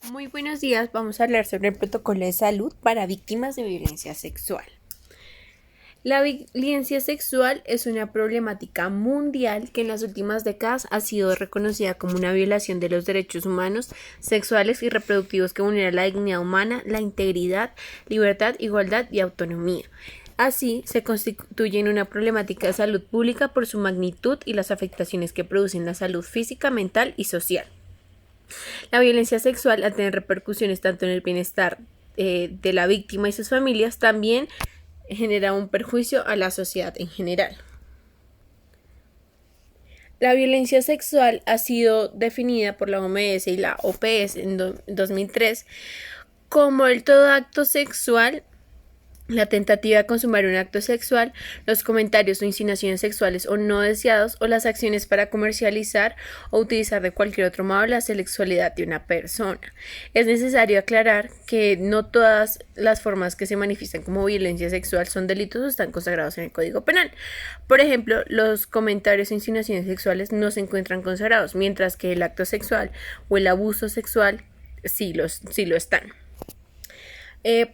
Muy buenos días, vamos a hablar sobre el protocolo de salud para víctimas de violencia sexual. La violencia sexual es una problemática mundial que en las últimas décadas ha sido reconocida como una violación de los derechos humanos, sexuales y reproductivos que vulnera la dignidad humana, la integridad, libertad, igualdad y autonomía. Así, se constituye en una problemática de salud pública por su magnitud y las afectaciones que producen la salud física, mental y social. La violencia sexual, al tener repercusiones tanto en el bienestar de la víctima y sus familias, también genera un perjuicio a la sociedad en general. La violencia sexual ha sido definida por la OMS y la OPS en 2003 como el todo acto sexual, la tentativa de consumar un acto sexual, los comentarios o insinuaciones sexuales o no deseados o las acciones para comercializar o utilizar de cualquier otro modo la sexualidad de una persona. Es necesario aclarar que no todas las formas que se manifiestan como violencia sexual son delitos o están consagrados en el Código Penal. Por ejemplo, los comentarios o insinuaciones sexuales no se encuentran consagrados, mientras que el acto sexual o el abuso sexual sí lo están.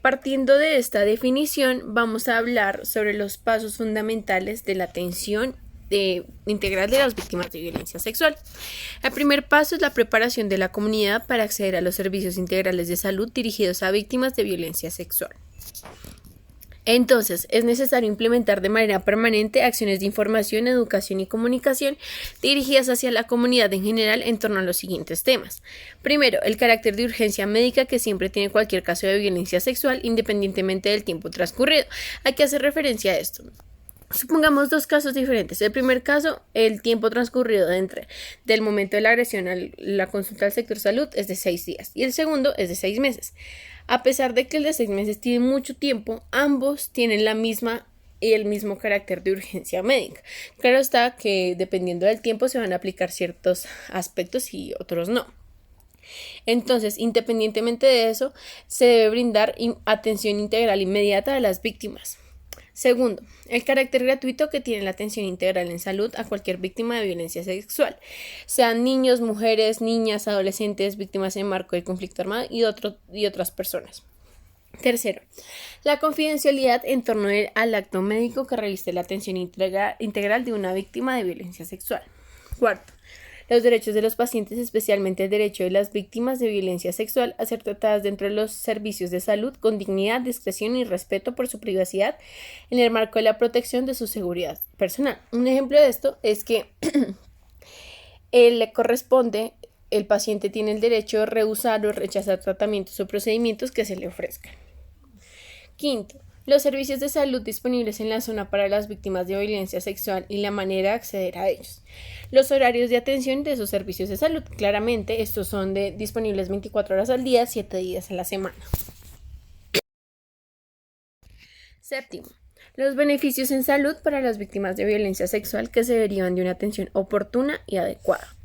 Partiendo de esta definición, vamos a hablar sobre los pasos fundamentales de la atención integral de las víctimas de violencia sexual. El primer paso es la preparación de la comunidad para acceder a los servicios integrales de salud dirigidos a víctimas de violencia sexual. Entonces, es necesario implementar de manera permanente acciones de información, educación y comunicación dirigidas hacia la comunidad en general en torno a los siguientes temas. Primero, el carácter de urgencia médica que siempre tiene cualquier caso de violencia sexual, independientemente del tiempo transcurrido. Hay que hacer referencia a esto. Supongamos dos casos diferentes. El primer caso, el tiempo transcurrido del momento de la agresión a la consulta al sector salud es de 6 días y el segundo es de 6 meses. A pesar de que el de 6 meses tiene mucho tiempo, ambos tienen la misma y el mismo carácter de urgencia médica. Claro está que dependiendo del tiempo se van a aplicar ciertos aspectos y otros no. Entonces, independientemente de eso, se debe brindar atención integral inmediata a las víctimas. Segundo, el carácter gratuito que tiene la atención integral en salud a cualquier víctima de violencia sexual, sean niños, mujeres, niñas, adolescentes, víctimas en marco del conflicto armado y otras personas. Tercero, la confidencialidad en torno al acto médico que reviste la atención integral de una víctima de violencia sexual. Cuarto, los derechos de los pacientes, especialmente el derecho de las víctimas de violencia sexual a ser tratadas dentro de los servicios de salud con dignidad, discreción y respeto por su privacidad en el marco de la protección de su seguridad personal. Un ejemplo de esto es que el paciente tiene el derecho de rehusar o rechazar tratamientos o procedimientos que se le ofrezcan. Quinto, los servicios de salud disponibles en la zona para las víctimas de violencia sexual y la manera de acceder a ellos. Los horarios de atención de esos servicios de salud. Claramente, estos son disponibles 24 horas al día, 7 días a la semana. Séptimo, los beneficios en salud para las víctimas de violencia sexual que se derivan de una atención oportuna y adecuada.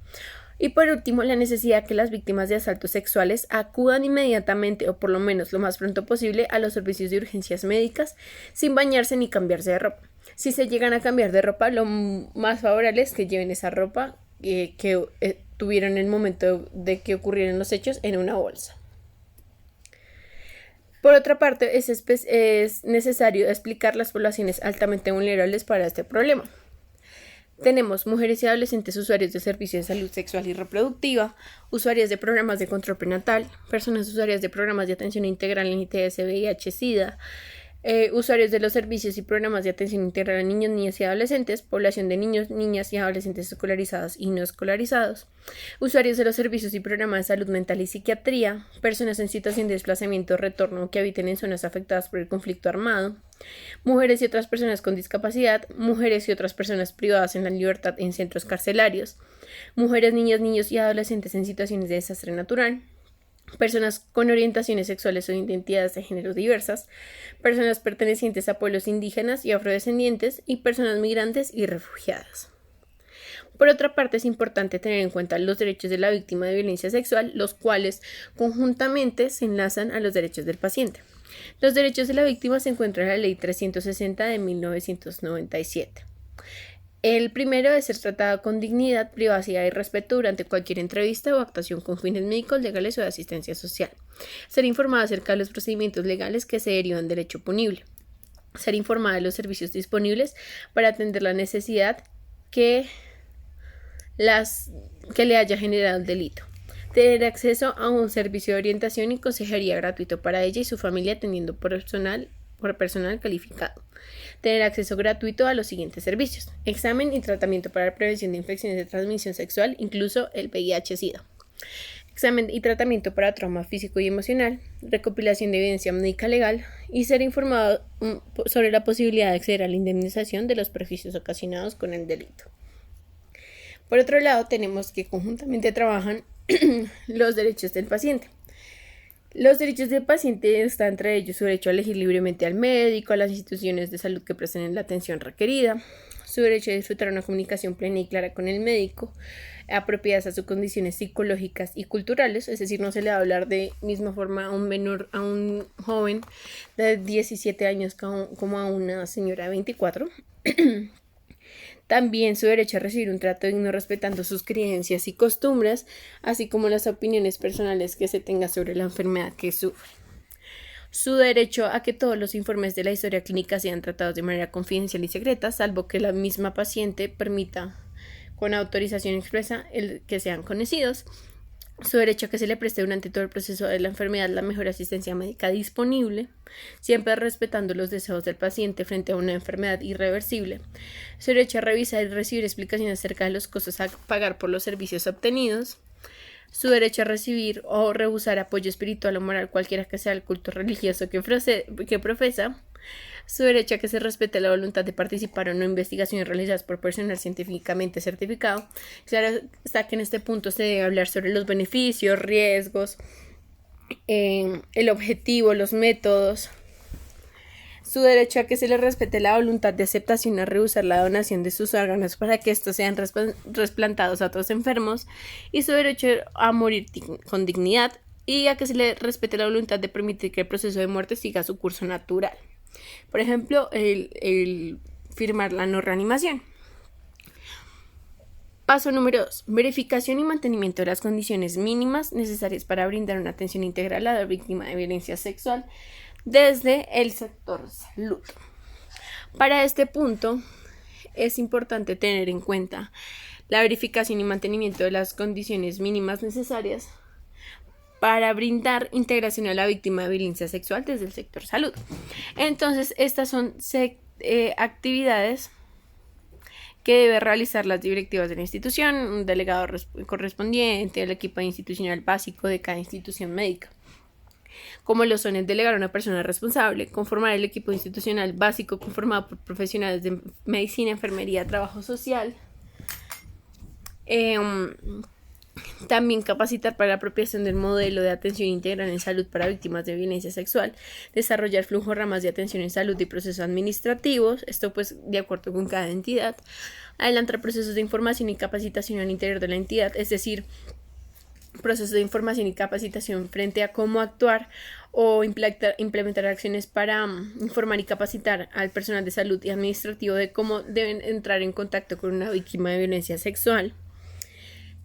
Y por último, la necesidad que las víctimas de asaltos sexuales acudan inmediatamente o por lo menos lo más pronto posible a los servicios de urgencias médicas sin bañarse ni cambiarse de ropa. Si se llegan a cambiar de ropa, lo más favorable es que lleven esa ropa que tuvieron en el momento de que ocurrieron los hechos en una bolsa. Por otra parte, es necesario explicar las poblaciones altamente vulnerables para este problema. Tenemos mujeres y adolescentes usuarios de servicios de salud sexual y reproductiva, usuarias de programas de control prenatal, personas usuarias de programas de atención integral en ITS, VIH, SIDA, usuarios de los servicios y programas de atención integral a niños, niñas y adolescentes, población de niños, niñas y adolescentes escolarizados y no escolarizados, usuarios de los servicios y programas de salud mental y psiquiatría, personas en situación de desplazamiento o retorno que habiten en zonas afectadas por el conflicto armado, mujeres y otras personas con discapacidad, mujeres y otras personas privadas en la libertad en centros carcelarios, mujeres, niñas, niños y adolescentes en situaciones de desastre natural, personas con orientaciones sexuales o identidades de género diversas, personas pertenecientes a pueblos indígenas y afrodescendientes y personas migrantes y refugiadas. Por otra parte, es importante tener en cuenta los derechos de la víctima de violencia sexual, los cuales conjuntamente se enlazan a los derechos del paciente. Los derechos de la víctima se encuentran en la Ley 360 de 1997. El primero es ser tratado con dignidad, privacidad y respeto durante cualquier entrevista o actuación con fines médicos, legales o de asistencia social. Ser informado acerca de los procedimientos legales que se derivan del hecho punible. Ser informado de los servicios disponibles para atender la necesidad que le haya generado el delito. Tener acceso a un servicio de orientación y consejería gratuito para ella y su familia atendiendo por personal calificado. Tener acceso gratuito a los siguientes servicios: examen y tratamiento para la prevención de infecciones de transmisión sexual, incluso el VIH-Sida. Examen y tratamiento para trauma físico y emocional, recopilación de evidencia médica legal y ser informado sobre la posibilidad de acceder a la indemnización de los perjuicios ocasionados con el delito. Por otro lado, tenemos que conjuntamente trabajan los derechos del paciente. Los derechos del paciente están entre ellos su derecho a elegir libremente al médico, a las instituciones de salud que presten la atención requerida, su derecho a disfrutar una comunicación plena y clara con el médico, apropiadas a sus condiciones psicológicas y culturales, es decir, no se le va a hablar de misma forma a un joven de 17 años como a una señora de 24. También su derecho a recibir un trato digno respetando sus creencias y costumbres, así como las opiniones personales que se tenga sobre la enfermedad que sufre. Su derecho a que todos los informes de la historia clínica sean tratados de manera confidencial y secreta, salvo que la misma paciente permita con autorización expresa que sean conocidos. Su derecho a que se le preste durante todo el proceso de la enfermedad la mejor asistencia médica disponible, siempre respetando los deseos del paciente frente a una enfermedad irreversible. Su derecho a revisar y recibir explicaciones acerca de los costos a pagar por los servicios obtenidos. Su derecho a recibir o rehusar apoyo espiritual o moral cualquiera que sea el culto religioso que profesa. Su derecho a que se respete la voluntad de participar en investigaciones realizadas por personal científicamente certificado. Claro está que en este punto se debe hablar sobre los beneficios, riesgos, el objetivo, los métodos. Su derecho a que se le respete la voluntad de aceptación a rehusar la donación de sus órganos para que estos sean trasplantados a otros enfermos. Y su derecho a morir con dignidad y a que se le respete la voluntad de permitir que el proceso de muerte siga su curso natural. Por ejemplo, el firmar la no reanimación. Paso número 2. Verificación y mantenimiento de las condiciones mínimas necesarias para brindar una atención integral a la víctima de violencia sexual desde el sector salud. Para este punto es importante tener en cuenta la verificación y mantenimiento de las condiciones mínimas necesarias para brindar integración a la víctima de violencia sexual desde el sector salud. Entonces, estas son actividades que debe realizar las directivas de la institución, un delegado correspondiente, el equipo institucional básico de cada institución médica, como lo son el delegar a una persona responsable, conformar el equipo institucional básico conformado por profesionales de medicina, enfermería, trabajo social, también capacitar para la apropiación del modelo de atención integral en salud para víctimas de violencia sexual, desarrollar flujo ramas de atención en salud y procesos administrativos, esto pues de acuerdo con cada entidad, adelantar procesos de información y capacitación al interior de la entidad, es decir, procesos de información y capacitación frente a cómo actuar o implementar acciones para informar y capacitar al personal de salud y administrativo de cómo deben entrar en contacto con una víctima de violencia sexual.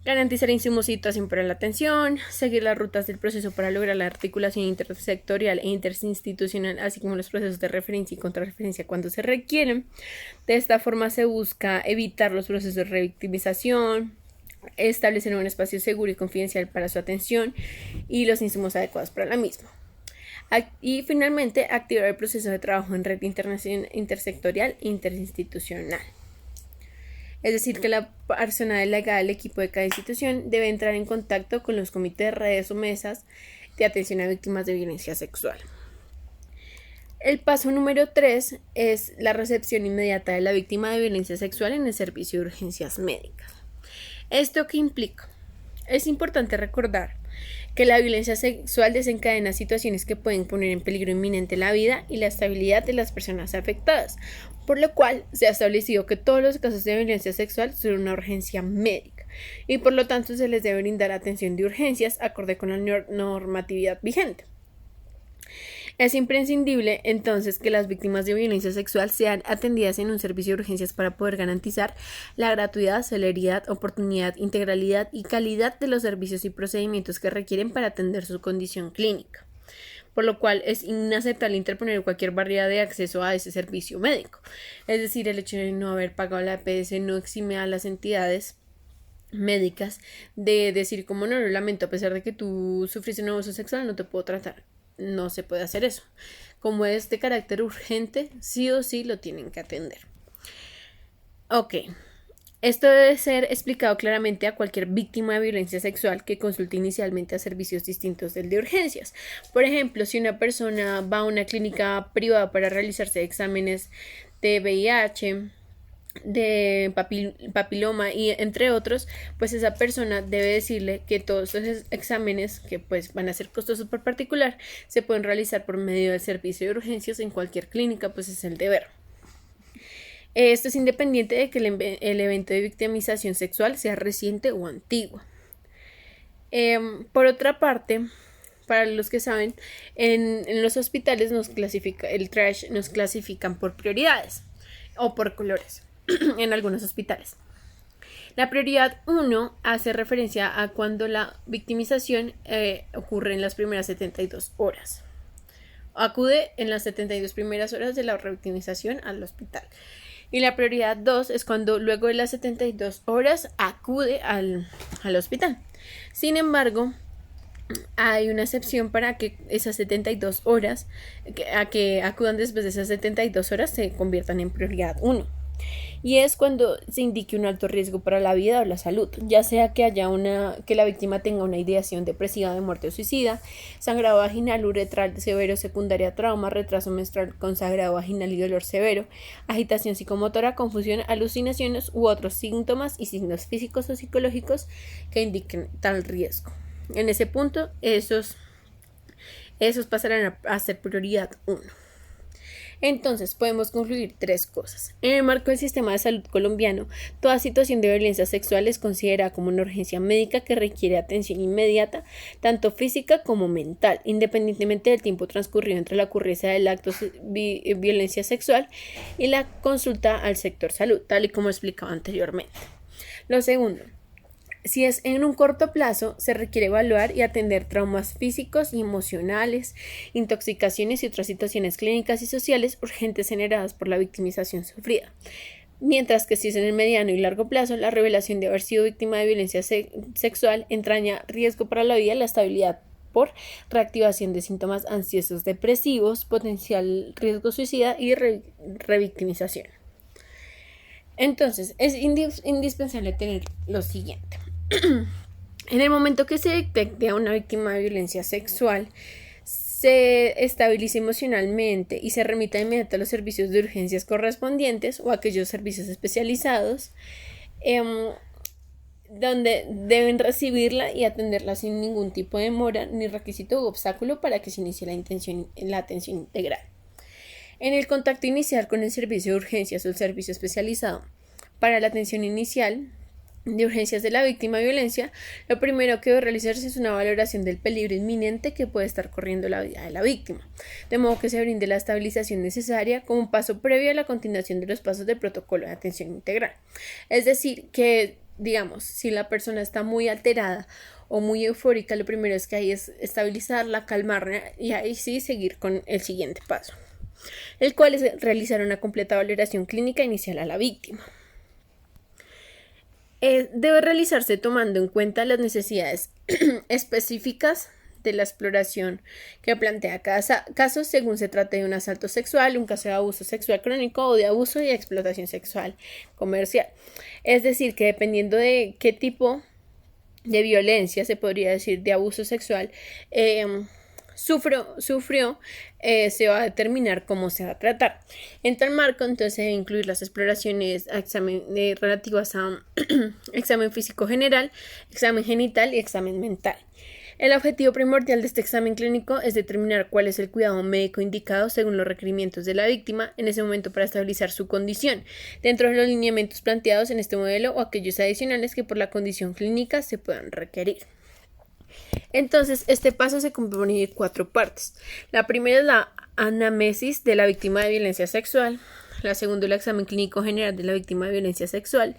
Garantizar insumos y situación para la atención, seguir las rutas del proceso para lograr la articulación intersectorial e interinstitucional, así como los procesos de referencia y contrarreferencia cuando se requieren. De esta forma se busca evitar los procesos de revictimización, establecer un espacio seguro y confidencial para su atención y los insumos adecuados para la misma. Y finalmente, activar el proceso de trabajo en red intersectorial e interinstitucional. Es decir, que la persona delegada del equipo de cada institución debe entrar en contacto con los comités, redes o mesas de atención a víctimas de violencia sexual. El paso número 3 es la recepción inmediata de la víctima de violencia sexual en el servicio de urgencias médicas. ¿Esto qué implica? Es importante recordar que la violencia sexual desencadena situaciones que pueden poner en peligro inminente la vida y la estabilidad de las personas afectadas, por lo cual se ha establecido que todos los casos de violencia sexual son una urgencia médica y por lo tanto se les debe brindar atención de urgencias acorde con la normatividad vigente. Es imprescindible, entonces, que las víctimas de violencia sexual sean atendidas en un servicio de urgencias para poder garantizar la gratuidad, celeridad, oportunidad, integralidad y calidad de los servicios y procedimientos que requieren para atender su condición clínica, por lo cual es inaceptable interponer cualquier barrera de acceso a ese servicio médico. Es decir, el hecho de no haber pagado la EPS no exime a las entidades médicas de decir como no, lo lamento, a pesar de que tú sufriste un abuso sexual, no te puedo tratar. No se puede hacer eso. Como es de carácter urgente, sí o sí lo tienen que atender. Ok. Esto debe ser explicado claramente a cualquier víctima de violencia sexual que consulte inicialmente a servicios distintos del de urgencias. Por ejemplo, si una persona va a una clínica privada para realizarse exámenes de VIH, de papiloma y entre otros, pues esa persona debe decirle que todos esos exámenes, que pues van a ser costosos por particular, se pueden realizar por medio del servicio de urgencias en cualquier clínica, pues es el deber. Esto es independiente de que el evento de victimización sexual sea reciente o antiguo. Por otra parte, para los que saben, en los hospitales el triage nos clasifican por prioridades o por colores. En algunos hospitales. La prioridad 1 hace referencia a cuando la victimización ocurre en las primeras 72 horas. Acude en las 72 primeras horas de la revictimización al hospital. Y la prioridad 2 es cuando luego de las 72 horas acude al hospital. Sin embargo, hay una excepción para que esas 72 horas, a que acudan después de esas 72 horas, se conviertan en prioridad 1. Y es cuando se indique un alto riesgo para la vida o la salud, ya sea que que la víctima tenga una ideación depresiva de muerte o suicida, sangrado vaginal, uretral severo, secundaria a trauma, retraso menstrual con sangrado vaginal y dolor severo, agitación psicomotora, confusión, alucinaciones u otros síntomas y signos físicos o psicológicos que indiquen tal riesgo. En ese punto, esos pasarán a ser prioridad 1. Entonces, podemos concluir 3 cosas. En el marco del sistema de salud colombiano, toda situación de violencia sexual es considerada como una urgencia médica que requiere atención inmediata, tanto física como mental, independientemente del tiempo transcurrido entre la ocurrencia del acto de violencia sexual y la consulta al sector salud, tal y como explicaba anteriormente. Lo segundo, si es en un corto plazo, se requiere evaluar y atender traumas físicos y emocionales, intoxicaciones y otras situaciones clínicas y sociales urgentes generadas por la victimización sufrida. Mientras que si es en el mediano y largo plazo, la revelación de haber sido víctima de violencia sexual entraña riesgo para la vida y la estabilidad por reactivación de síntomas ansiosos depresivos, potencial riesgo suicida y revictimización. Entonces, es indispensable tener lo siguiente. En el momento que se detecte a una víctima de violencia sexual, se estabilice emocionalmente y se remita inmediatamente a los servicios de urgencias correspondientes o a aquellos servicios especializados donde deben recibirla y atenderla sin ningún tipo de demora ni requisito u obstáculo para que se inicie la atención integral. En el contacto inicial con el servicio de urgencias o el servicio especializado para la atención inicial de urgencias de la víctima de violencia, lo primero que debe realizarse es una valoración del peligro inminente que puede estar corriendo la vida de la víctima, de modo que se brinde la estabilización necesaria como un paso previo a la continuación de los pasos del protocolo de atención integral. Es decir, que, digamos, si la persona está muy alterada o muy eufórica, lo primero es que hay es estabilizarla, calmarla y ahí sí seguir con el siguiente paso, el cual es realizar una completa valoración clínica inicial a la víctima. Debe realizarse tomando en cuenta las necesidades específicas de la exploración que plantea cada caso según se trate de un asalto sexual, un caso de abuso sexual crónico o de abuso y explotación sexual comercial. Es decir, que dependiendo de qué tipo de violencia, se podría decir de abuso sexual, sufrió, se va a determinar cómo se va a tratar. En tal marco, entonces, debe incluir las exploraciones relativas a examen físico general, examen genital y examen mental. El objetivo primordial de este examen clínico es determinar cuál es el cuidado médico indicado según los requerimientos de la víctima en ese momento para estabilizar su condición, dentro de los lineamientos planteados en este modelo o aquellos adicionales que por la condición clínica se puedan requerir. Entonces, este paso se compone de 4 partes. La primera es la anamnesis de la víctima de violencia sexual. La segunda, el examen clínico general de la víctima de violencia sexual.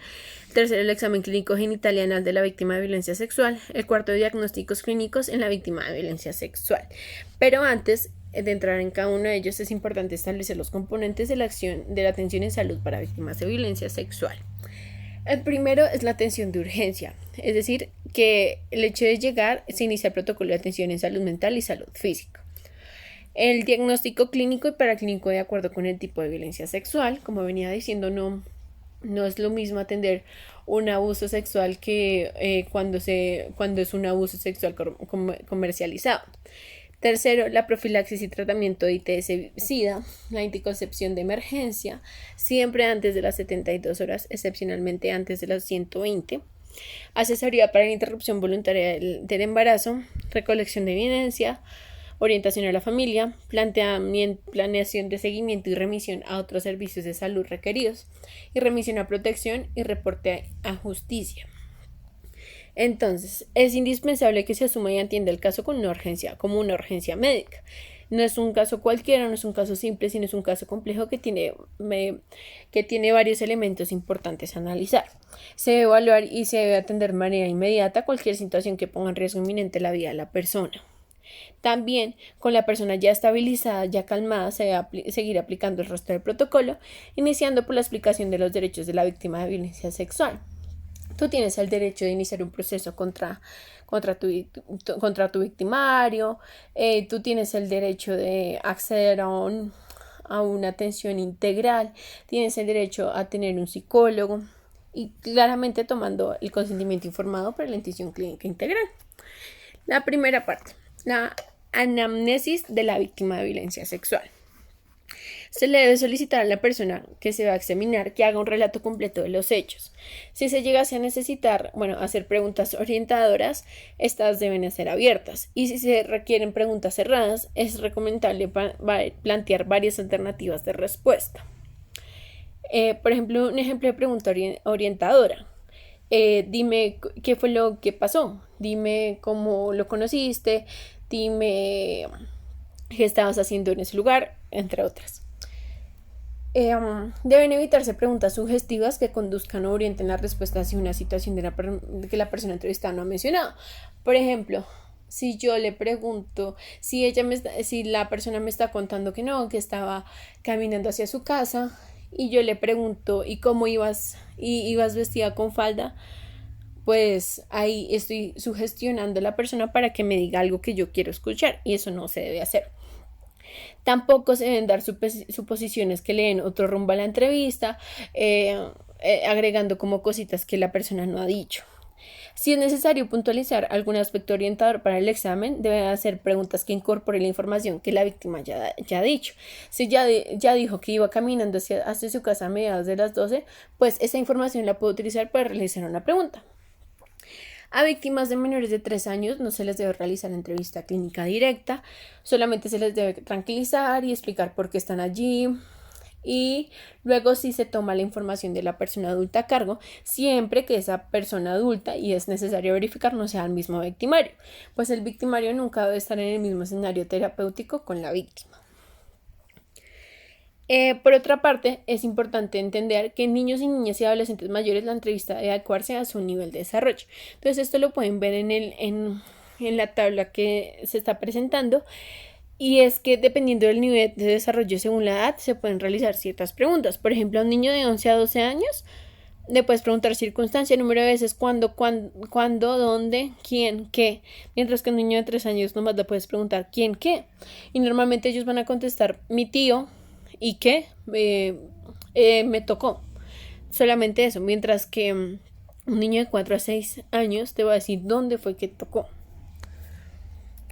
Tercero, el examen clínico genital y anal de la víctima de violencia sexual. El cuarto, diagnósticos clínicos en la víctima de violencia sexual. Pero antes de entrar en cada uno de ellos, es importante establecer los componentes de la acción de la atención en salud para víctimas de violencia sexual. El primero es la atención de urgencia, es decir, que el hecho de llegar se inicia el protocolo de atención en salud mental y salud física. El diagnóstico clínico y paraclínico de acuerdo con el tipo de violencia sexual, como venía diciendo, no es lo mismo atender un abuso sexual que cuando es un abuso sexual comercializado. Tercero, la profilaxis y tratamiento de ITS-SIDA, la anticoncepción de emergencia, siempre antes de las 72 horas, excepcionalmente antes de las 120. Asesoría para la interrupción voluntaria del embarazo, recolección de evidencia, orientación a la familia, planeación de seguimiento y remisión a otros servicios de salud requeridos, y remisión a protección y reporte a justicia. Entonces, es indispensable que se asuma y atienda el caso como una urgencia médica. No es un caso cualquiera, no es un caso simple, sino es un caso complejo que tiene varios elementos importantes a analizar. Se debe evaluar y se debe atender de manera inmediata cualquier situación que ponga en riesgo inminente la vida de la persona. También, con la persona ya estabilizada, ya calmada, se debe seguir aplicando el resto del protocolo, iniciando por la explicación de los derechos de la víctima de violencia sexual. Tú tienes el derecho de iniciar un proceso contra tu victimario, tú tienes el derecho de acceder a una atención integral, tienes el derecho a tener un psicólogo y claramente tomando el consentimiento informado para la atención clínica integral. La primera parte, la anamnesis de la víctima de violencia sexual. Se le debe solicitar a la persona que se va a examinar que haga un relato completo de los hechos. Si se llegase a necesitar, hacer preguntas orientadoras, estas deben ser abiertas. Y si se requieren preguntas cerradas, es recomendable plantear varias alternativas de respuesta. Por ejemplo, un ejemplo de pregunta orientadora. Dime qué fue lo que pasó. Dime cómo lo conociste. Dime qué estabas haciendo en ese lugar, entre otras. Deben evitarse preguntas sugestivas que conduzcan o orienten la respuesta hacia una situación que la persona entrevistada no ha mencionado. Por ejemplo, si yo le pregunto, si la persona me está contando que estaba caminando hacia su casa, y yo le pregunto, ¿y cómo ibas vestida con falda? Pues ahí estoy sugestionando a la persona para que me diga algo que yo quiero escuchar, y eso no se debe hacer. Tampoco se deben dar suposiciones que le den otro rumbo a la entrevista, agregando como cositas que la persona no ha dicho. Si es necesario puntualizar algún aspecto orientador para el examen, deben hacer preguntas que incorporen la información que la víctima ya ha dicho. Si ya dijo que iba caminando hacia su casa a mediados de las 12, pues esa información la puede utilizar para realizar una pregunta. A víctimas de menores de 3 años no se les debe realizar entrevista clínica directa, solamente se les debe tranquilizar y explicar por qué están allí, y luego sí se toma la información de la persona adulta a cargo, siempre que esa persona adulta, y es necesario verificar, no sea el mismo victimario, pues el victimario nunca debe estar en el mismo escenario terapéutico con la víctima. Por otra parte, es importante entender que en niños y niñas y adolescentes mayores la entrevista debe adecuarse a su nivel de desarrollo. Entonces esto lo pueden ver en la tabla que se está presentando, y es que dependiendo del nivel de desarrollo según la edad se pueden realizar ciertas preguntas. Por ejemplo, a un niño de 11 a 12 años le puedes preguntar circunstancia, número de veces, cuándo, dónde, quién, qué, mientras que a un niño de 3 años nomás le puedes preguntar quién, qué, y normalmente ellos van a contestar mi tío y qué me tocó, solamente eso, mientras que un niño de 4 a 6 años te va a decir dónde fue que tocó.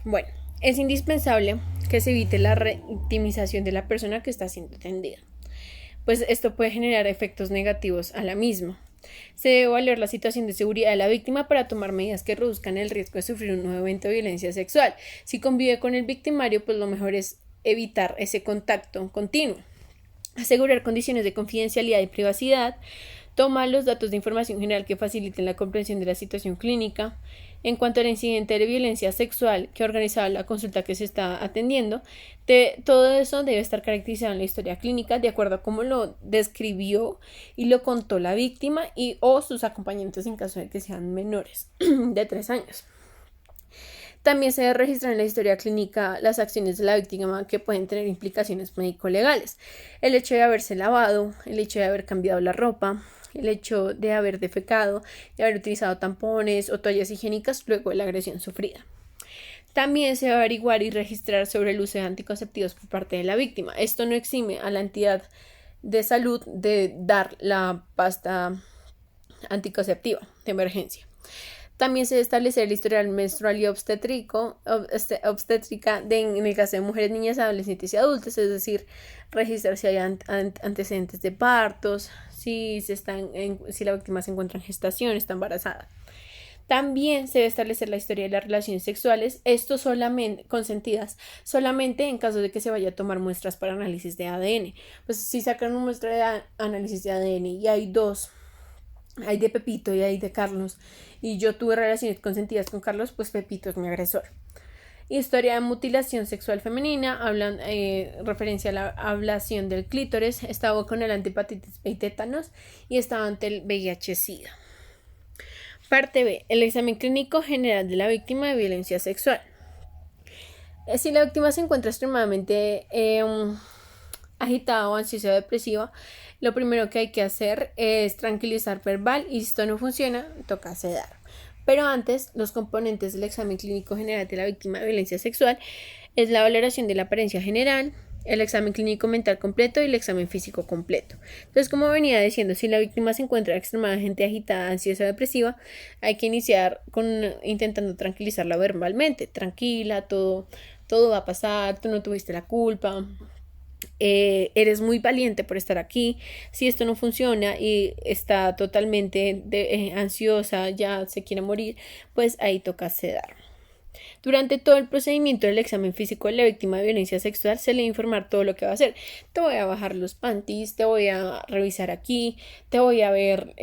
Bueno, es indispensable que se evite la revictimización de la persona que está siendo atendida, pues esto puede generar efectos negativos a la misma. Se debe evaluar la situación de seguridad de la víctima para tomar medidas que reduzcan el riesgo de sufrir un nuevo evento de violencia sexual. Si convive con el victimario, pues lo mejor es evitar ese contacto continuo. Asegurar condiciones de confidencialidad y privacidad. Toma los datos de información general que faciliten la comprensión de la situación clínica. En cuanto al incidente de violencia sexual que organizaba la consulta que se está atendiendo, todo eso debe estar caracterizado en la historia clínica de acuerdo a cómo lo describió y lo contó la víctima o sus acompañantes en caso de que sean menores de 3 años. También se debe registrar en la historia clínica las acciones de la víctima que pueden tener implicaciones médico-legales. El hecho de haberse lavado, el hecho de haber cambiado la ropa, el hecho de haber defecado, de haber utilizado tampones o toallas higiénicas luego de la agresión sufrida. También se debe averiguar y registrar sobre el uso de anticonceptivos por parte de la víctima. Esto no exime a la entidad de salud de dar la pasta anticonceptiva de emergencia. También se debe establecer el historial menstrual y obstétrica en el caso de mujeres, niñas, adolescentes y adultos, es decir, registrar si hay antecedentes de partos, si la víctima se encuentra en gestación, está embarazada. También se debe establecer la historia de las relaciones sexuales, esto solamente consentidas, solamente en caso de que se vaya a tomar muestras para análisis de ADN. Pues si sacan una muestra de análisis de ADN y hay dos, hay de Pepito y hay de Carlos, y yo tuve relaciones consentidas con Carlos, pues Pepito es mi agresor. Historia de mutilación sexual femenina, referencia a la ablación del clítoris, estaba con el antihepatitis B y tétanos y estaba ante el VIH-Sida. Parte B. El examen clínico general de la víctima de violencia sexual. Si la víctima se encuentra extremadamente agitada o ansiosa o depresiva, lo primero que hay que hacer es tranquilizar verbal y si esto no funciona, toca sedar. Pero antes, los componentes del examen clínico general de la víctima de violencia sexual es la valoración de la apariencia general, el examen clínico mental completo y el examen físico completo. Entonces, como venía diciendo, si la víctima se encuentra extremadamente agitada, ansiosa o depresiva, hay que iniciar intentando tranquilizarla verbalmente. Tranquila, todo va a pasar, tú no tuviste la culpa. Eres muy valiente por estar aquí. Si esto no funciona y está totalmente ansiosa, ya se quiere morir, pues ahí toca sedar. Durante todo el procedimiento del examen físico de la víctima de violencia sexual se le va a informar todo lo que va a hacer. Te voy a bajar los panties, te voy a revisar aquí, te voy a ver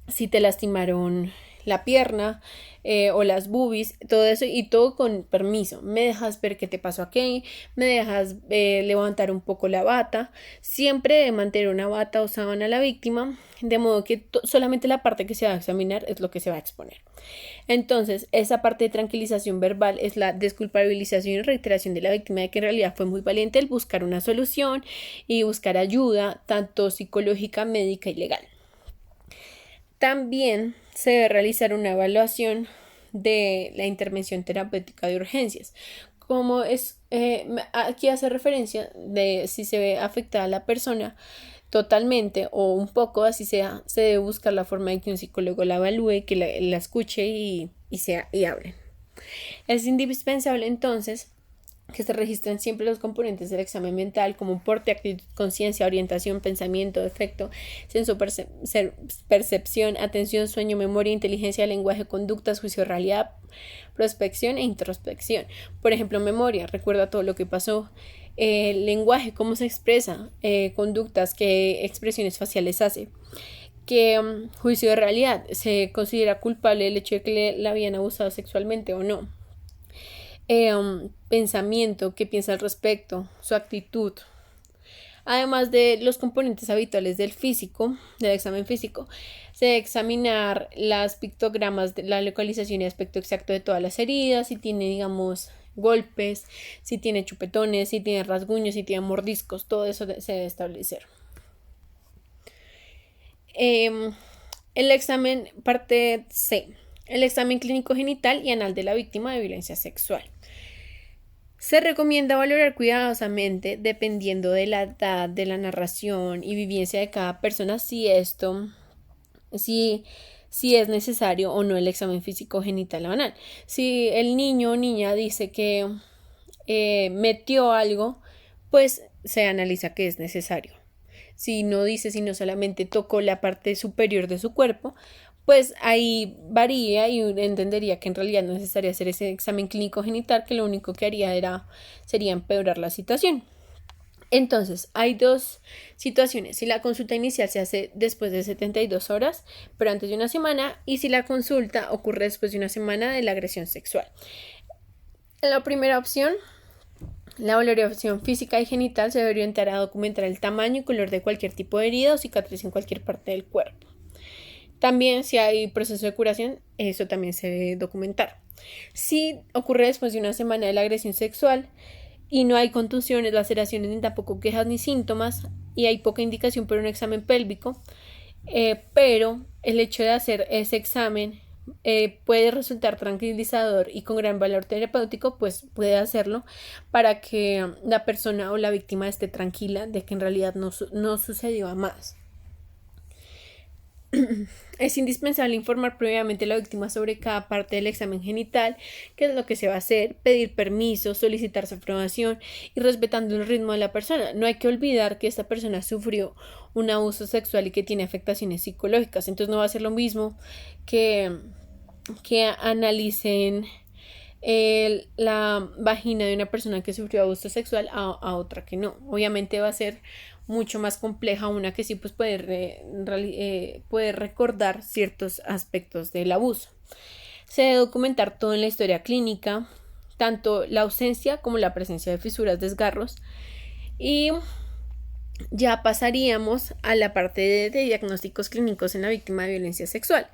si te lastimaron la pierna o las boobies, todo eso y todo con permiso. Me dejas ver qué te pasó aquí, me dejas levantar un poco la bata. Siempre de mantener una bata o sábana a la víctima, de modo que solamente la parte que se va a examinar es lo que se va a exponer. Entonces, esa parte de tranquilización verbal es la desculpabilización y reiteración de la víctima de que en realidad fue muy valiente el buscar una solución y buscar ayuda, tanto psicológica, médica y legal. También se debe realizar una evaluación de la intervención terapéutica de urgencias. Como aquí hace referencia de si se ve afectada la persona totalmente o un poco, así sea, se debe buscar la forma de que un psicólogo la evalúe, que la escuche y hablen. Es indispensable entonces que se registren siempre los componentes del examen mental como porte, actitud, conciencia, orientación, pensamiento, efecto, senso, percepción, atención, sueño, memoria, inteligencia, lenguaje, conductas, juicio, realidad, prospección e introspección. Por ejemplo, memoria, recuerda todo lo que pasó. Lenguaje, cómo se expresa, conductas, qué expresiones faciales hace. Que juicio de realidad, se considera culpable el hecho de que la habían abusado sexualmente o no. Pensamiento, qué piensa al respecto, su actitud. Además de los componentes habituales del examen físico, se debe examinar las pictogramas de la localización y aspecto exacto de todas las heridas, si tiene, digamos, golpes, si tiene chupetones, si tiene rasguños, si tiene mordiscos, todo eso se debe establecer. El examen, parte C. El examen clínico genital y anal de la víctima de violencia sexual. Se recomienda valorar cuidadosamente, dependiendo de la edad, de la narración y vivencia de cada persona, si es necesario o no el examen físico genital o anal. Si el niño o niña dice que metió algo, pues se analiza que es necesario. Si no dice, sino solamente tocó la parte superior de su cuerpo, pues ahí varía y entendería que en realidad no es necesario hacer ese examen clínico genital, que lo único que haría sería empeorar la situación. Entonces, hay dos situaciones: si la consulta inicial se hace después de 72 horas, pero antes de una semana, y si la consulta ocurre después de una semana de la agresión sexual. En la primera opción, la valoración física y genital se debe orientar a documentar el tamaño y color de cualquier tipo de herida o cicatriz en cualquier parte del cuerpo. También, si hay proceso de curación, eso también se debe documentar. Si ocurre después de una semana de la agresión sexual y no hay contusiones, laceraciones, ni tampoco quejas ni síntomas, y hay poca indicación por un examen pélvico, pero el hecho de hacer ese examen puede resultar tranquilizador y con gran valor terapéutico, pues puede hacerlo para que la persona o la víctima esté tranquila de que en realidad no sucedió a más. Es indispensable informar previamente a la víctima sobre cada parte del examen genital, qué es lo que se va a hacer, pedir permiso, solicitar su aprobación y respetando el ritmo de la persona. No hay que olvidar que esta persona sufrió un abuso sexual y que tiene afectaciones psicológicas, entonces no va a ser lo mismo que analicen la vagina de una persona que sufrió abuso sexual a otra que no. Obviamente va a ser mucho más compleja una que sí pues puede recordar ciertos aspectos del abuso. Se debe documentar todo en la historia clínica, tanto la ausencia como la presencia de fisuras, desgarros, y ya pasaríamos a la parte de diagnósticos clínicos en la víctima de violencia sexual.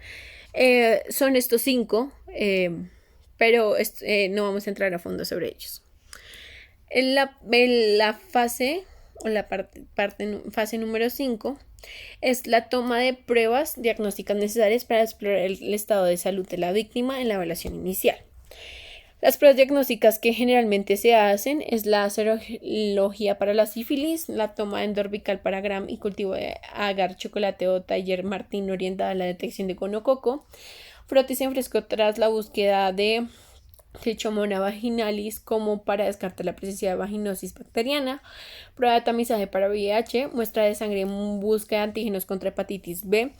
Son estos 5, pero no vamos a entrar a fondo sobre ellos. En la fase o la fase número 5 es la toma de pruebas diagnósticas necesarias para explorar el estado de salud de la víctima en la evaluación inicial. Las pruebas diagnósticas que generalmente se hacen es la serología para la sífilis, la toma de endorbical para Gram y cultivo de agar, chocolate o Taller Martín orientada a la detección de gonococo, frotis en fresco tras la búsqueda de Trichomonas vaginalis como para descartar la presencia de vaginosis bacteriana, prueba de tamizaje para VIH, muestra de sangre en búsqueda de antígenos contra hepatitis B,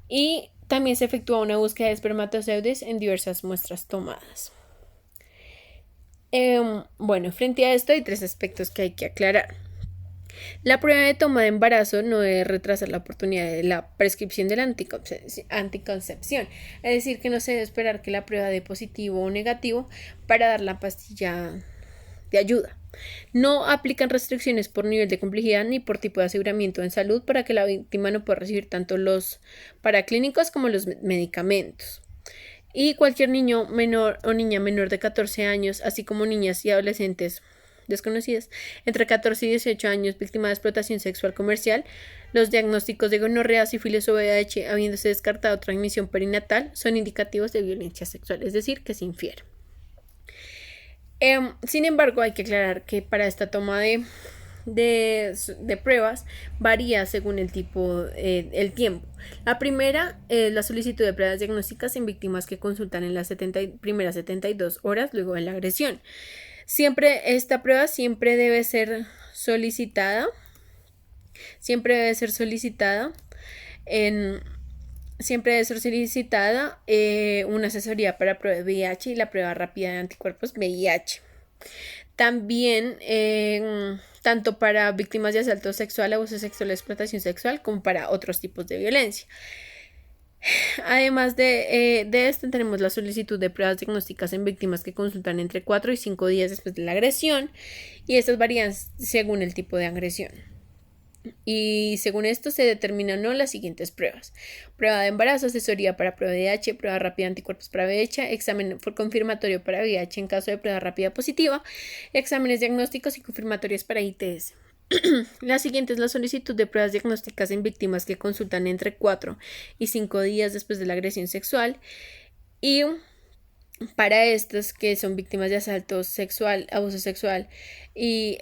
y también se efectúa una búsqueda de espermatozoides en diversas muestras tomadas. Bueno, frente a esto hay 3 aspectos que hay que aclarar. La prueba de toma de embarazo no debe retrasar la oportunidad de la prescripción de la anticoncepción, es decir, que no se debe esperar que la prueba dé positivo o negativo para dar la pastilla de ayuda. No aplican restricciones por nivel de complejidad ni por tipo de aseguramiento en salud para que la víctima no pueda recibir tanto los paraclínicos como los medicamentos. Y cualquier niño menor o niña menor de 14 años, así como niñas y adolescentes desconocidas entre 14 y 18 años víctimas de explotación sexual comercial, los diagnósticos de gonorrea, sífilis o VIH habiéndose descartado transmisión perinatal son indicativos de violencia sexual, es decir, que se infiere. Sin embargo, hay que aclarar que para esta toma de pruebas varía según el tipo, el tiempo. La primera es la solicitud de pruebas diagnósticas en víctimas que consultan en las primeras 72 horas luego de la agresión. Esta prueba siempre debe ser solicitada. Una asesoría para prueba de VIH y la prueba rápida de anticuerpos VIH. También tanto para víctimas de asalto sexual, abuso sexual, explotación sexual, como para otros tipos de violencia. Además de esto, tenemos la solicitud de pruebas diagnósticas en víctimas que consultan entre 4 y 5 días después de la agresión, y estas varían según el tipo de agresión. Y según esto se determinan las siguientes pruebas: prueba de embarazo, asesoría para prueba de VIH, prueba rápida de anticuerpos para VIH, examen confirmatorio para VIH en caso de prueba rápida positiva, exámenes diagnósticos y confirmatorios para ITS. La siguiente es la solicitud de pruebas diagnósticas en víctimas que consultan entre 4 y 5 días después de la agresión sexual, y para estos que son víctimas de asalto sexual, abuso sexual y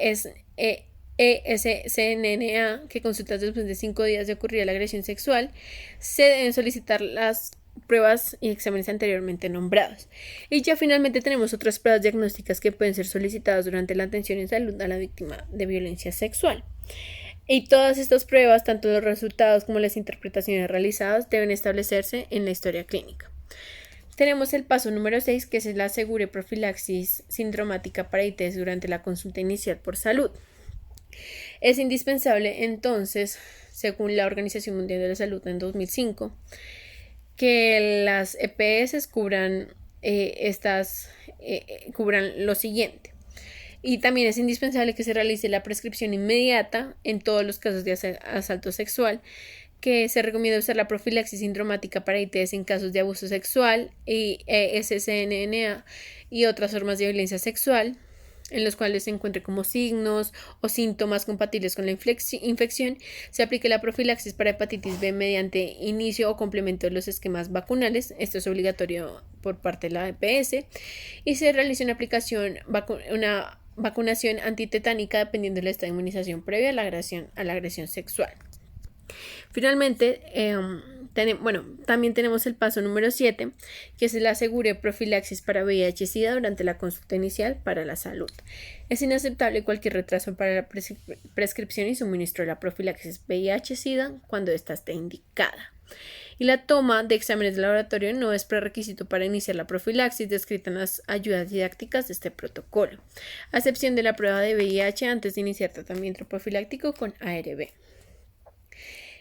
ESCNA que consultan después de 5 días de ocurrir la agresión sexual, se deben solicitar las pruebas y exámenes anteriormente nombrados. Y ya finalmente tenemos otras pruebas diagnósticas que pueden ser solicitadas durante la atención en salud a la víctima de violencia sexual. Y todas estas pruebas, tanto los resultados como las interpretaciones realizadas, deben establecerse en la historia clínica. Tenemos el paso número 6, que es la asegure profilaxis sindromática para ITS durante la consulta inicial por salud. Es indispensable entonces, según la Organización Mundial de la Salud en 2005, que las EPS cubran lo siguiente. Y también es indispensable que se realice la prescripción inmediata en todos los casos de asalto sexual, que se recomienda usar la profilaxis sindromática para ITS en casos de abuso sexual y SCNA y otras formas de violencia sexual, en los cuales se encuentre como signos o síntomas compatibles con la infección. Se aplique la profilaxis para hepatitis B mediante inicio o complemento de los esquemas vacunales. Esto es obligatorio por parte de la EPS. Y se realice una vacunación antitetánica dependiendo de la estado de inmunización previa a la agresión sexual. Finalmente, también tenemos el paso número 7, que es el asegure profilaxis para VIH-Sida durante la consulta inicial para la salud. Es inaceptable cualquier retraso para la prescripción y suministro de la profilaxis VIH-Sida cuando ésta esté indicada. Y la toma de exámenes de laboratorio no es prerequisito para iniciar la profilaxis descrita en las ayudas didácticas de este protocolo, a excepción de la prueba de VIH antes de iniciar tratamiento profiláctico con ARV.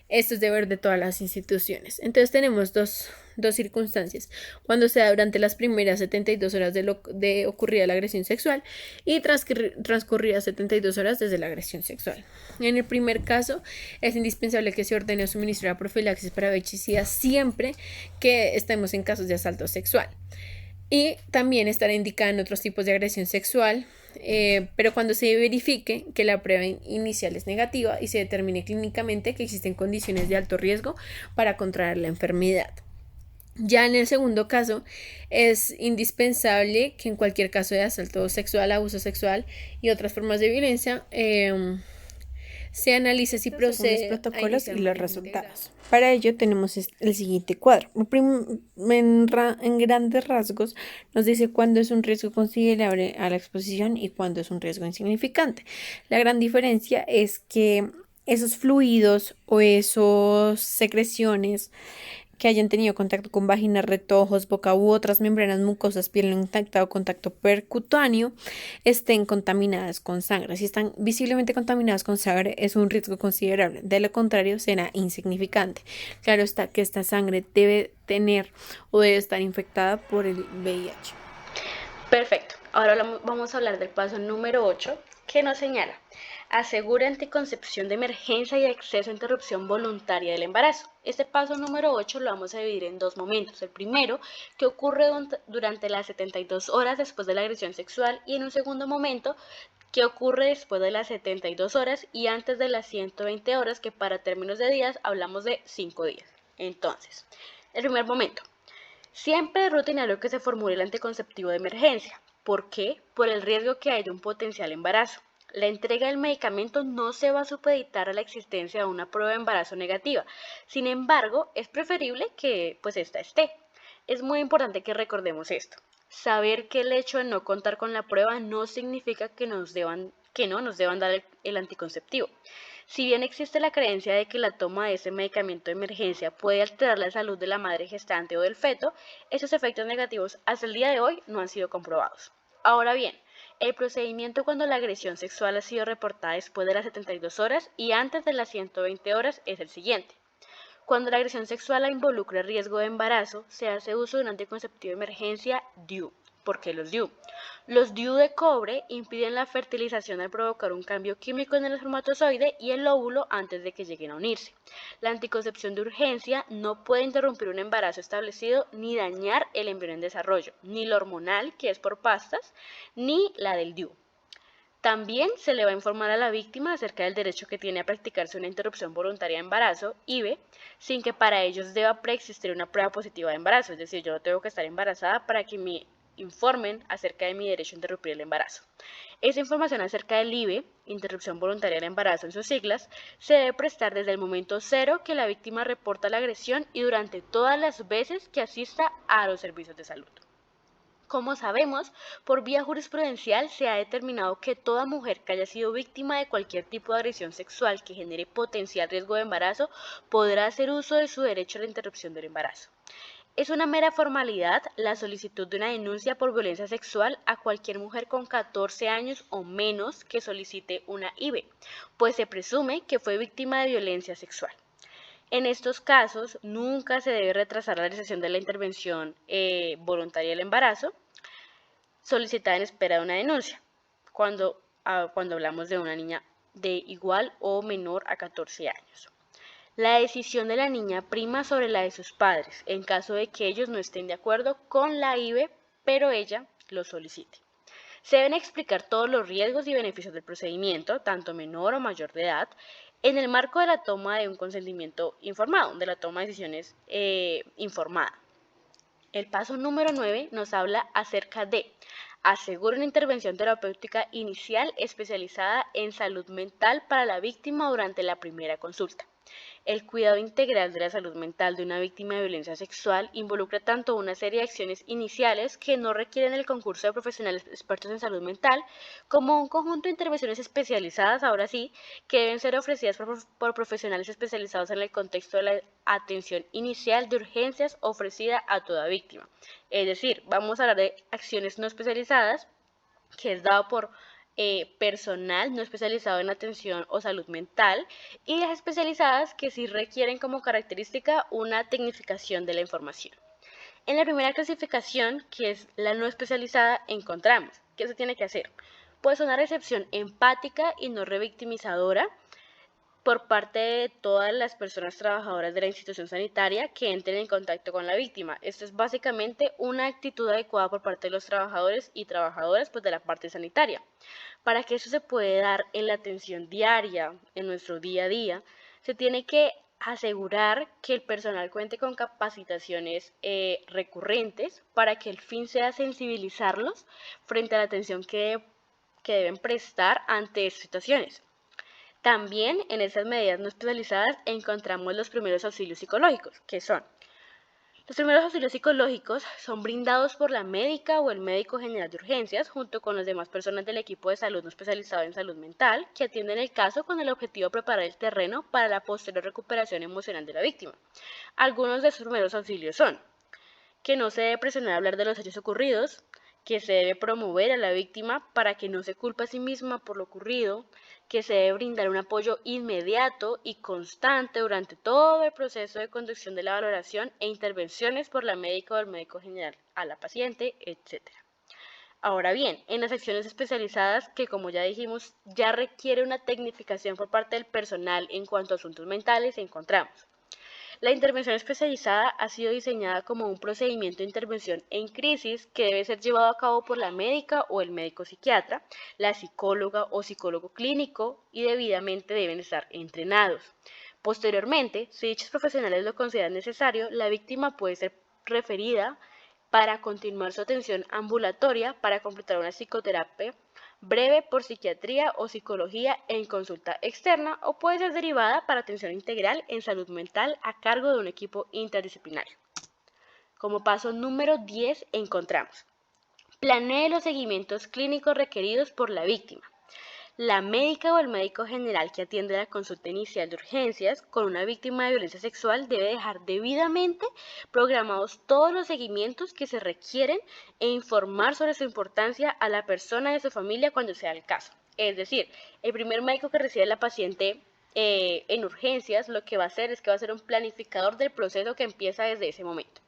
Esto es deber de todas las instituciones. Entonces tenemos dos circunstancias: cuando se da durante las primeras 72 horas de ocurrida la agresión sexual y transcurridas 72 horas desde la agresión sexual. En el primer caso, es indispensable que se ordene o suministre la profilaxis para VIH-Sida siempre que estemos en casos de asalto sexual. Y también estará indicada en otros tipos de agresión sexual, pero cuando se verifique que la prueba inicial es negativa y se determine clínicamente que existen condiciones de alto riesgo para contraer la enfermedad. Ya en el segundo caso, es indispensable que en cualquier caso de asalto sexual, abuso sexual y otras formas de violencia, se analice si procede los protocolos y los resultados. Para ello tenemos el siguiente cuadro. En grandes rasgos nos dice cuándo es un riesgo considerable a la exposición y cuándo es un riesgo insignificante. La gran diferencia es que esos fluidos o esas secreciones que hayan tenido contacto con vagina, recto, ojos, boca u otras membranas mucosas, piel no intacta o contacto percutáneo estén contaminadas con sangre. Si están visiblemente contaminadas con sangre, es un riesgo considerable. De lo contrario, será insignificante. Claro está que esta sangre debe tener o debe estar infectada por el VIH. Perfecto. Ahora vamos a hablar del paso número 8, que nos señala: asegura anticoncepción de emergencia y acceso a interrupción voluntaria del embarazo. Este paso número 8 lo vamos a dividir en dos momentos. El primero, que ocurre durante las 72 horas después de la agresión sexual, y en un segundo momento, que ocurre después de las 72 horas y antes de las 120 horas, que para términos de días hablamos de 5 días. Entonces, el primer momento. Siempre es rutinario que se formule el anticonceptivo de emergencia. ¿Por qué? Por el riesgo que hay de un potencial embarazo. La entrega del medicamento no se va a supeditar a la existencia de una prueba de embarazo negativa. Sin embargo, es preferible que esta esté. Es muy importante que recordemos esto. Saber que el hecho de no contar con la prueba no significa que no nos deban dar el anticonceptivo. Si bien existe la creencia de que la toma de ese medicamento de emergencia puede alterar la salud de la madre gestante o del feto, esos efectos negativos hasta el día de hoy no han sido comprobados. Ahora bien, el procedimiento cuando la agresión sexual ha sido reportada después de las 72 horas y antes de las 120 horas es el siguiente. Cuando la agresión sexual involucra riesgo de embarazo, se hace uso de un anticonceptivo de emergencia DIU. ¿Por qué los DIU? Los DIU de cobre impiden la fertilización al provocar un cambio químico en el espermatozoide y el óvulo antes de que lleguen a unirse. La anticoncepción de urgencia no puede interrumpir un embarazo establecido ni dañar el embrión en desarrollo, ni la hormonal, que es por pastas, ni la del DIU. También se le va a informar a la víctima acerca del derecho que tiene a practicarse una interrupción voluntaria de embarazo, IVE, sin que para ellos deba preexistir una prueba positiva de embarazo. Es decir, yo no tengo que estar embarazada para que me informen acerca de mi derecho a interrumpir el embarazo. Esa información acerca del IVE, interrupción voluntaria del embarazo en sus siglas, se debe prestar desde el momento cero que la víctima reporta la agresión y durante todas las veces que asista a los servicios de salud. Como sabemos, por vía jurisprudencial se ha determinado que toda mujer que haya sido víctima de cualquier tipo de agresión sexual que genere potencial riesgo de embarazo podrá hacer uso de su derecho a la interrupción del embarazo. Es una mera formalidad la solicitud de una denuncia por violencia sexual a cualquier mujer con 14 años o menos que solicite una IVE, pues se presume que fue víctima de violencia sexual. En estos casos, nunca se debe retrasar la realización de la intervención voluntaria del embarazo solicitada en espera de una denuncia, cuando hablamos de una niña de igual o menor a 14 años. La decisión de la niña prima sobre la de sus padres, en caso de que ellos no estén de acuerdo con la IVE, pero ella lo solicite. Se deben explicar todos los riesgos y beneficios del procedimiento, tanto menor o mayor de edad, en el marco de la toma de un consentimiento informado, de la toma de decisiones informada. El paso número 9 nos habla acerca de asegura una intervención terapéutica inicial especializada en salud mental para la víctima durante la primera consulta. El cuidado integral de la salud mental de una víctima de violencia sexual involucra tanto una serie de acciones iniciales que no requieren el concurso de profesionales expertos en salud mental, como un conjunto de intervenciones especializadas, ahora sí, que deben ser ofrecidas por profesionales especializados en el contexto de la atención inicial de urgencias ofrecida a toda víctima. Es decir, vamos a hablar de acciones no especializadas, que es dado por personal no especializado en atención o salud mental, y las especializadas que sí requieren como característica una tecnificación de la información. En la primera clasificación, que es la no especializada, encontramos ¿qué se tiene que hacer? Pues una recepción empática y no revictimizadora por parte de todas las personas trabajadoras de la institución sanitaria que entren en contacto con la víctima. Esto es básicamente una actitud adecuada por parte de los trabajadores y trabajadoras de la parte sanitaria. Para que eso se pueda dar en la atención diaria, en nuestro día a día, se tiene que asegurar que el personal cuente con capacitaciones recurrentes para que el fin sea sensibilizarlos frente a la atención que deben prestar ante estas situaciones. También en esas medidas no especializadas encontramos los primeros auxilios psicológicos, que son los primeros auxilios psicológicos son brindados por la médica o el médico general de urgencias junto con las demás personas del equipo de salud no especializado en salud mental que atienden el caso con el objetivo de preparar el terreno para la posterior recuperación emocional de la víctima. Algunos de estos primeros auxilios son que no se debe presionar a hablar de los hechos ocurridos, que se debe promover a la víctima para que no se culpe a sí misma por lo ocurrido, que se debe brindar un apoyo inmediato y constante durante todo el proceso de conducción de la valoración e intervenciones por la médica o el médico general a la paciente, etc. Ahora bien, en las secciones especializadas, que como ya dijimos, ya requiere una tecnificación por parte del personal en cuanto a asuntos mentales, encontramos la intervención especializada ha sido diseñada como un procedimiento de intervención en crisis que debe ser llevado a cabo por la médica o el médico psiquiatra, la psicóloga o psicólogo clínico y debidamente deben estar entrenados. Posteriormente, si dichos profesionales lo consideran necesario, la víctima puede ser referida para continuar su atención ambulatoria para completar una psicoterapia breve por psiquiatría o psicología en consulta externa o puede ser derivada para atención integral en salud mental a cargo de un equipo interdisciplinario. Como paso número 10 encontramos: planee los seguimientos clínicos requeridos por la víctima. La médica o el médico general que atiende la consulta inicial de urgencias con una víctima de violencia sexual debe dejar debidamente programados todos los seguimientos que se requieren e informar sobre su importancia a la persona y a su familia cuando sea el caso. Es decir, el primer médico que recibe a la paciente en urgencias lo que va a hacer es que va a ser un planificador del proceso que empieza desde ese momento.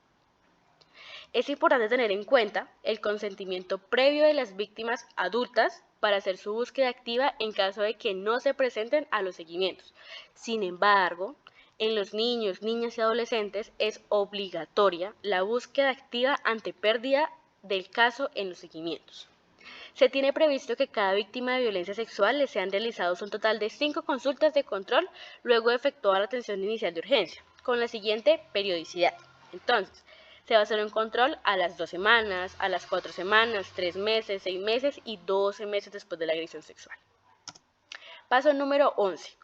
Es importante tener en cuenta el consentimiento previo de las víctimas adultas para hacer su búsqueda activa en caso de que no se presenten a los seguimientos. Sin embargo, en los niños, niñas y adolescentes es obligatoria la búsqueda activa ante pérdida del caso en los seguimientos. Se tiene previsto que cada víctima de violencia sexual le sean realizados un total de 5 consultas de control luego de efectuar la atención inicial de urgencia, con la siguiente periodicidad. Entonces, se va a hacer un control a las 2 semanas, a las 4 semanas, 3 meses, 6 meses y 12 meses después de la agresión sexual. Paso número 11.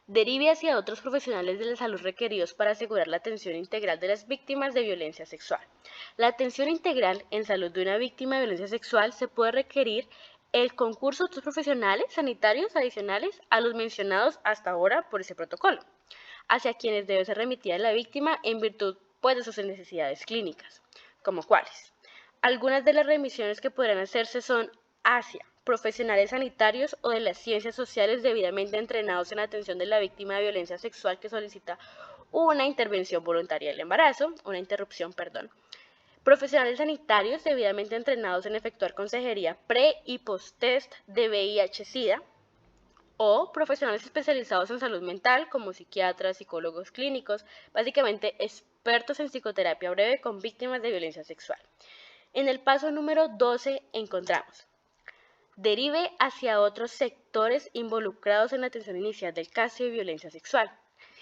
Derive hacia otros profesionales de la salud requeridos para asegurar la atención integral de las víctimas de violencia sexual. La atención integral en salud de una víctima de violencia sexual se puede requerir el concurso de otros profesionales sanitarios adicionales a los mencionados hasta ahora por ese protocolo, hacia quienes debe ser remitida la víctima en virtud pues, de sus necesidades clínicas, como cuáles. Algunas de las remisiones que podrán hacerse son hacia profesionales sanitarios o de las ciencias sociales debidamente entrenados en la atención de la víctima de violencia sexual que solicita una intervención voluntaria del embarazo, una interrupción, perdón. Profesionales sanitarios debidamente entrenados en efectuar consejería pre y post-test de VIH-Sida, o profesionales especializados en salud mental como psiquiatras, psicólogos clínicos, básicamente expertos en psicoterapia breve con víctimas de violencia sexual. En el paso número 12 encontramos: derive hacia otros sectores involucrados en la atención inicial del caso de violencia sexual.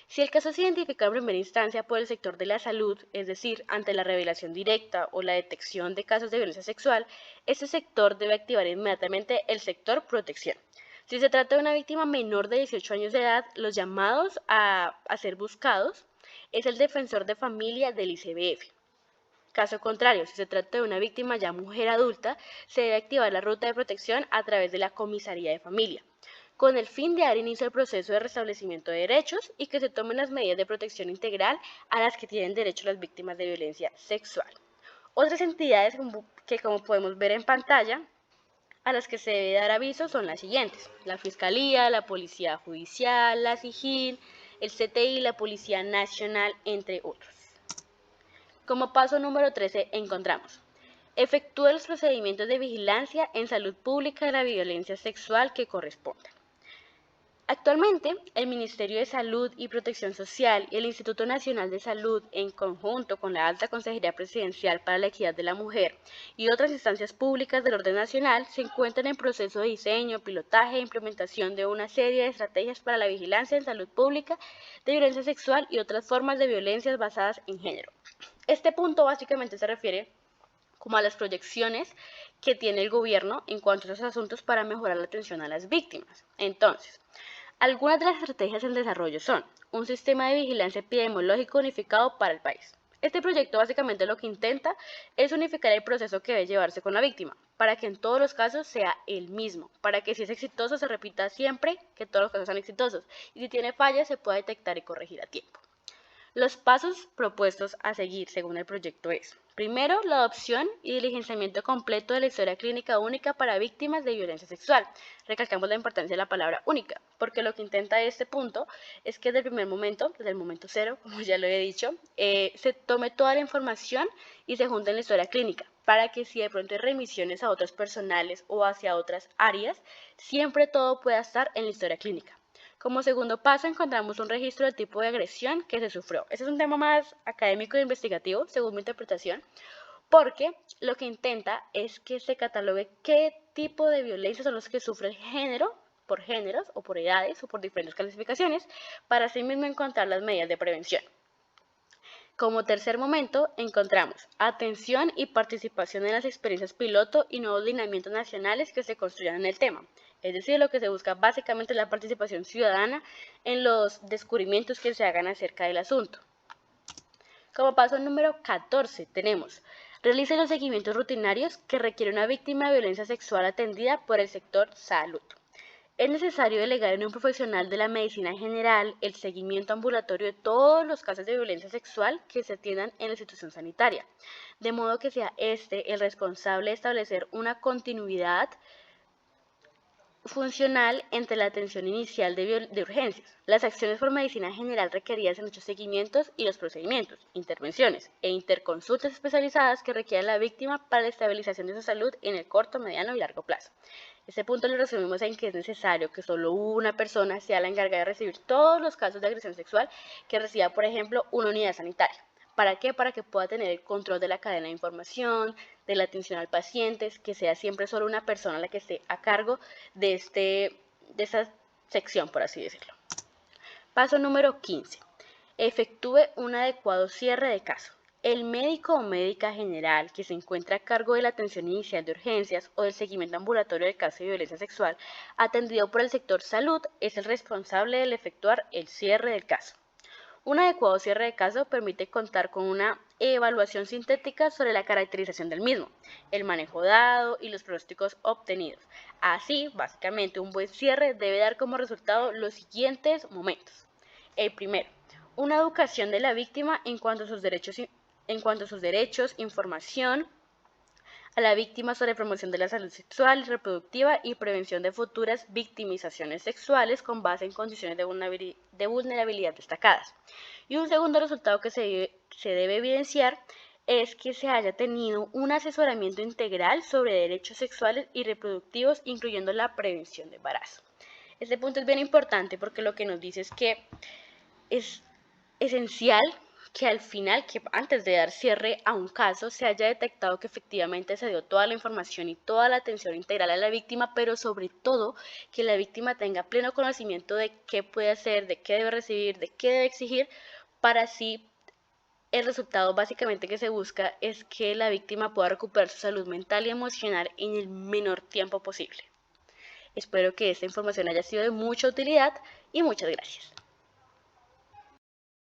Si el caso se identifica en primera instancia por el sector de la salud, es decir, ante la revelación directa o la detección de casos de violencia sexual, ese sector debe activar inmediatamente el sector protección. Si se trata de una víctima menor de 18 años de edad, los llamados a ser buscados es el defensor de familia del ICBF. Caso contrario, si se trata de una víctima ya mujer adulta, se debe activar la ruta de protección a través de la comisaría de familia, con el fin de dar inicio al proceso de restablecimiento de derechos y que se tomen las medidas de protección integral a las que tienen derecho las víctimas de violencia sexual. Otras entidades que, como podemos ver en pantalla, a las que se debe dar aviso son las siguientes: la Fiscalía, la Policía Judicial, la SIJIN, el CTI, la Policía Nacional, entre otros. Como paso número 13 encontramos: efectúe los procedimientos de vigilancia en salud pública de la violencia sexual que correspondan. Actualmente, el Ministerio de Salud y Protección Social y el Instituto Nacional de Salud, en conjunto con la Alta Consejería Presidencial para la Equidad de la Mujer y otras instancias públicas del orden nacional, se encuentran en proceso de diseño, pilotaje e implementación de una serie de estrategias para la vigilancia en salud pública de violencia sexual y otras formas de violencias basadas en género. Este punto básicamente se refiere como a las proyecciones que tiene el gobierno en cuanto a esos asuntos para mejorar la atención a las víctimas. Entonces, algunas de las estrategias en desarrollo son: un sistema de vigilancia epidemiológico unificado para el país. Este proyecto básicamente lo que intenta es unificar el proceso que debe llevarse con la víctima, para que en todos los casos sea el mismo, para que si es exitoso se repita siempre que todos los casos sean exitosos, y si tiene fallas se pueda detectar y corregir a tiempo. Los pasos propuestos a seguir según el proyecto es: primero, la adopción y diligenciamiento completo de la historia clínica única para víctimas de violencia sexual. Recalcamos la importancia de la palabra única, porque lo que intenta este punto es que desde el primer momento, desde el momento cero, como ya lo he dicho, se tome toda la información y se junte en la historia clínica, para que si de pronto hay remisiones a otros personales o hacia otras áreas, siempre todo pueda estar en la historia clínica. Como segundo paso encontramos un registro del tipo de agresión que se sufrió. Ese es un tema más académico e investigativo, según mi interpretación, porque lo que intenta es que se catalogue qué tipo de violencia son los que sufre el género, por géneros o por edades o por diferentes clasificaciones, para así mismo encontrar las medidas de prevención. Como tercer momento encontramos atención y participación en las experiencias piloto y nuevos lineamientos nacionales que se construyan en el tema. Es decir, lo que se busca básicamente es la participación ciudadana en los descubrimientos que se hagan acerca del asunto. Como paso número 14 tenemos: realice los seguimientos rutinarios que requiere una víctima de violencia sexual atendida por el sector salud. Es necesario delegar en un profesional de la medicina general el seguimiento ambulatorio de todos los casos de violencia sexual que se atiendan en la institución sanitaria, de modo que sea este el responsable de establecer una continuidad funcional entre la atención inicial de urgencias, las acciones por medicina general requeridas en dichos seguimientos y los procedimientos, intervenciones e interconsultas especializadas que requiera la víctima para la estabilización de su salud en el corto, mediano y largo plazo. Este punto lo resumimos en que es necesario que solo una persona sea la encargada de recibir todos los casos de agresión sexual que reciba, por ejemplo, una unidad sanitaria. ¿Para qué? Para que pueda tener el control de la cadena de información, de la atención al paciente, que sea siempre solo una persona la que esté a cargo de esta sección, por así decirlo. Paso número 15. Efectúe un adecuado cierre de caso. El médico o médica general que se encuentra a cargo de la atención inicial de urgencias o del seguimiento ambulatorio del caso de violencia sexual atendido por el sector salud es el responsable de efectuar el cierre del caso. Un adecuado cierre de caso permite contar con una evaluación sintética sobre la caracterización del mismo, el manejo dado y los pronósticos obtenidos. Así, básicamente, un buen cierre debe dar como resultado los siguientes momentos. El primero: una educación de la víctima en cuanto a sus derechos, información a la víctima sobre promoción de la salud sexual y reproductiva y prevención de futuras victimizaciones sexuales con base en condiciones de vulnerabilidad destacadas. Y un segundo resultado que se debe evidenciar es que se haya tenido un asesoramiento integral sobre derechos sexuales y reproductivos, incluyendo la prevención de embarazo. Este punto es bien importante porque lo que nos dice es que es esencial que al final, que antes de dar cierre a un caso, se haya detectado que efectivamente se dio toda la información y toda la atención integral a la víctima, pero sobre todo que la víctima tenga pleno conocimiento de qué puede hacer, de qué debe recibir, de qué debe exigir, para así el resultado básicamente que se busca es que la víctima pueda recuperar su salud mental y emocional en el menor tiempo posible. Espero que esta información haya sido de mucha utilidad y muchas gracias.